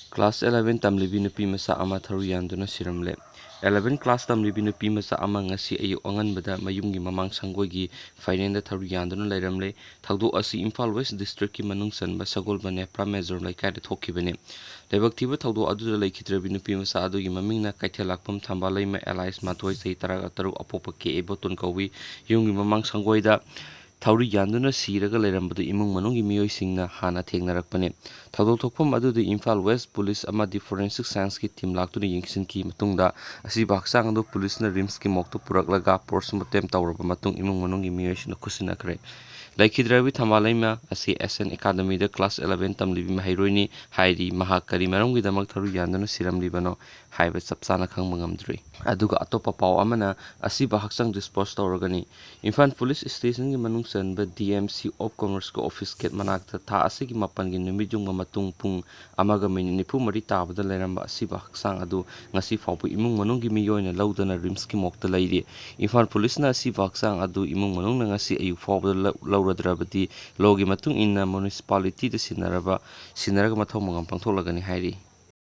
Class 11 tamlibi nupi masa ama tharu yanduna siramle. 11 class tamlibi nupi masa ama ngasi ayu anganbada mayumgi mamang sanggoigi fainenda tharu yanduna lairamle. Thagdo asi Imphal West District ki manung sanba Sagolba Nepra Major laikai thokibane. Laibak thiba thagdo aduda laikhidrabi nupi masa adugi mamingna Kaithelakpam Thambalaima Elias Mathoi sahi taraga apopa ke eboton kawi yumgi mamang sanggoida Thauri yanduna siraga lairambadu imung manungi miyoisingna hana thengnarakpane. Thagdok thokpam aduda Imphal West Police amadi Forensic Science ki team laktuna yengsinki matungda asiba haksang adu police na rims ki mokto puraklaga postmortem tawraba matung imung manungi miyoisina khusinakre. Laikhidrabi Thambalaima asi SN Academy da class 11 tamlibi mahairoini hairi mahak kari marumgi damak tharu yanduna siramlibano haiba chapchana khangba ngamdri. Aduga atopa paw amana asiba haksang dispose tawragani. Imphal Police Station ki manung sanba DMC of Commerce ko office gate manakta tha asigi mapan gi numijungba matung pung amaga minute nifu mari tabada lairamba asiba haksang adu ngasi fawbu imung manunggi miyoina laudana rims ki mokta lairi. Imphal Police na asiba haksang adu imung manungna ngasi ayu fawbada lauradrabadi logi matung inna municipality da sinaraga mathau mangam pangtholagani hairi.